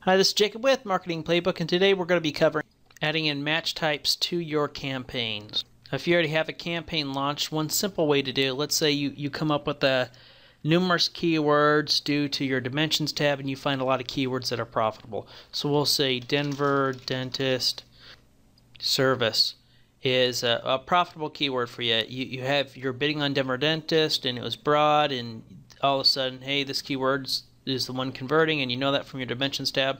Hi, this is Jacob with Marketing Playbook, and today we're going to be covering adding in match types to your campaigns. If you already have a campaign launched, one simple way to do it, let's say you come up with numerous keywords due to your dimensions tab and you find a lot of keywords that are profitable. So we'll say Denver dentist service is a profitable keyword for you. You're bidding on Denver dentist and it was broad, and all of a sudden, hey, this keyword is the one converting, and you know that from your dimensions tab,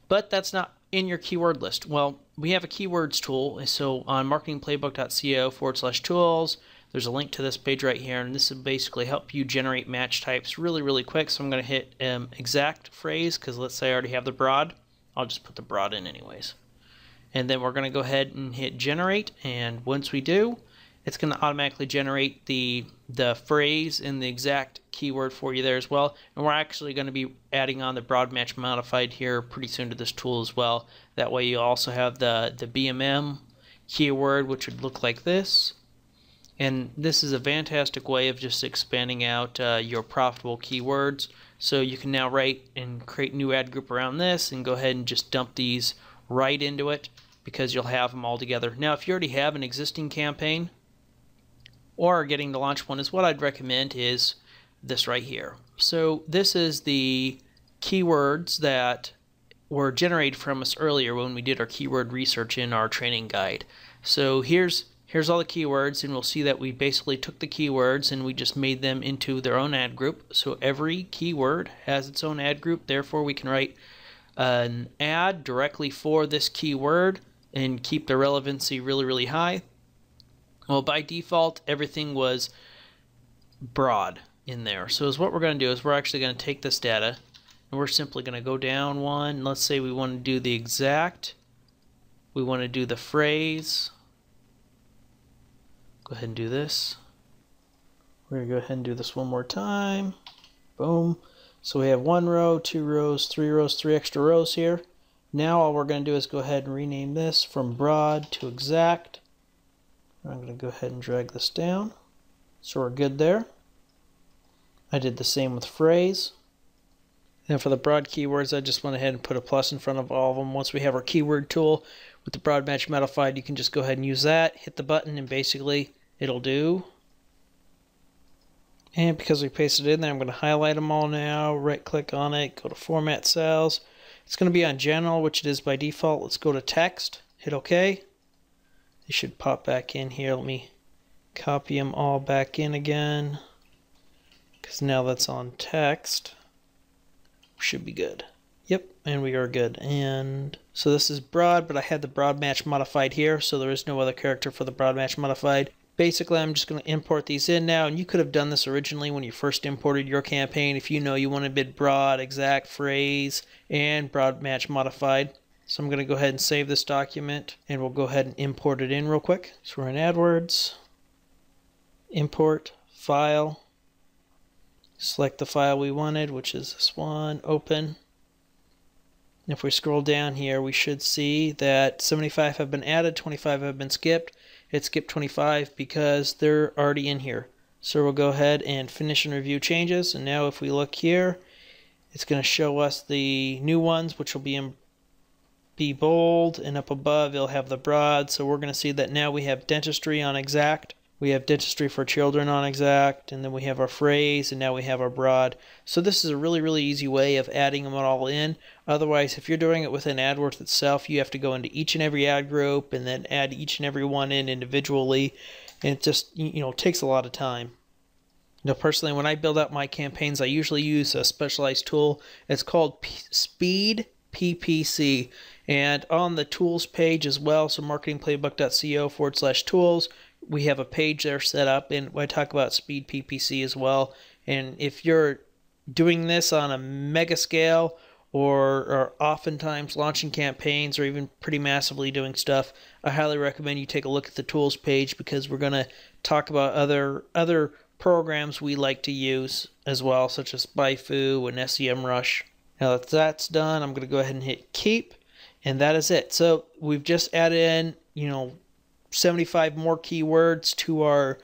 but that's not in your keyword list. Well, we have a keywords tool, so on MarketingPlayBook.co/tools, there's a link to this page right here, and this will basically help you generate match types really quick. So I'm going to hit exact phrase, because let's say I already have the broad. I'll just put the broad in anyways. And then we're going to go ahead and hit generate, and once we do, it's going to automatically generate the phrase and the exact keyword for you there as well. And we're actually going to be adding on the broad match modified here pretty soon to this tool as well. That way you also have the BMM keyword, which would look like this. And this is a fantastic way of just expanding out your profitable keywords. So you can now write and create a new ad group around this and go ahead and just dump these right into it, because you'll have them all together. Now, if you already have an existing campaign or are getting to launch one, is what I'd recommend is this right here. So this is the keywords that were generated from us earlier when we did our keyword research in our training guide. So here's all the keywords, and we'll see that we basically took the keywords and we just made them into their own ad group. So every keyword has its own ad group, therefore we can write an ad directly for this keyword and keep the relevancy really high. Well, by default, everything was broad in there. So what we're going to do is we're actually going to take this data and we're simply going to go down one. Let's say we want to do the exact, we want to do the phrase. Go ahead and do this. We're going to go ahead and do this one more time. Boom. So we have 1 row, 2 rows, 3 extra rows here. Now all we're going to do is go ahead and rename this from broad to exact. I'm going to go ahead and drag this down. So we're good there. I did the same with phrase. And for the broad keywords, I just went ahead and put a plus in front of all of them. Once we have our keyword tool with the broad match modified, you can just go ahead and use that, hit the button, and basically it'll do. And because we pasted it in there, I'm going to highlight them all now, right click on it, go to format cells. It's going to be on general, which it is by default. Let's go to text, hit OK. They should pop back in here. Let me copy them all back in again, because now that's on text. We should be good. Yep, and we are good. And so this is broad, but I had the broad match modified here, so there is no other character for the broad match modified. Basically, I'm just going to import these in now, and you could have done this originally when you first imported your campaign if you know you want to bid broad, exact, phrase, and broad match modified. So I'm going to go ahead and save this document, and we'll go ahead and import it in real quick. So we're in AdWords, import, file, select the file we wanted, which is this one, open. And if we scroll down here, we should see that 75 have been added, 25 have been skipped. It skipped 25 because they're already in here. So we'll go ahead and finish and review changes. And now if we look here, it's going to show us the new ones, which will be bold, and up above it'll have the broad. So we're going to see that now we have dentistry on exact, we have dentistry for children on exact, and then we have our phrase, and now we have our broad. So this is a really easy way of adding them all in. Otherwise, if you're doing it within AdWords itself, you have to go into each and every ad group and then add each and every one in individually, and it just takes a lot of time. Now, personally, when I build out my campaigns, I usually use a specialized tool. It's called Speed PPC, and on the tools page as well, so MarketingPlayBook.co/tools, we have a page there set up, and I talk about Speed PPC as well. And if you're doing this on a mega scale or oftentimes launching campaigns or even pretty massively doing stuff, I highly recommend you take a look at the tools page, because we're going to talk about other programs we like to use as well, such as SpyFu and SEMrush. Now that that's done, I'm going to go ahead and hit keep, and that is it. So we've just added in, 75 more keywords to our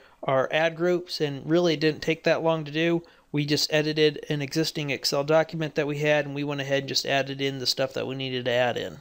ad groups, and really it didn't take that long to do. We just edited an existing Excel document that we had, and we went ahead and just added in the stuff that we needed to add in.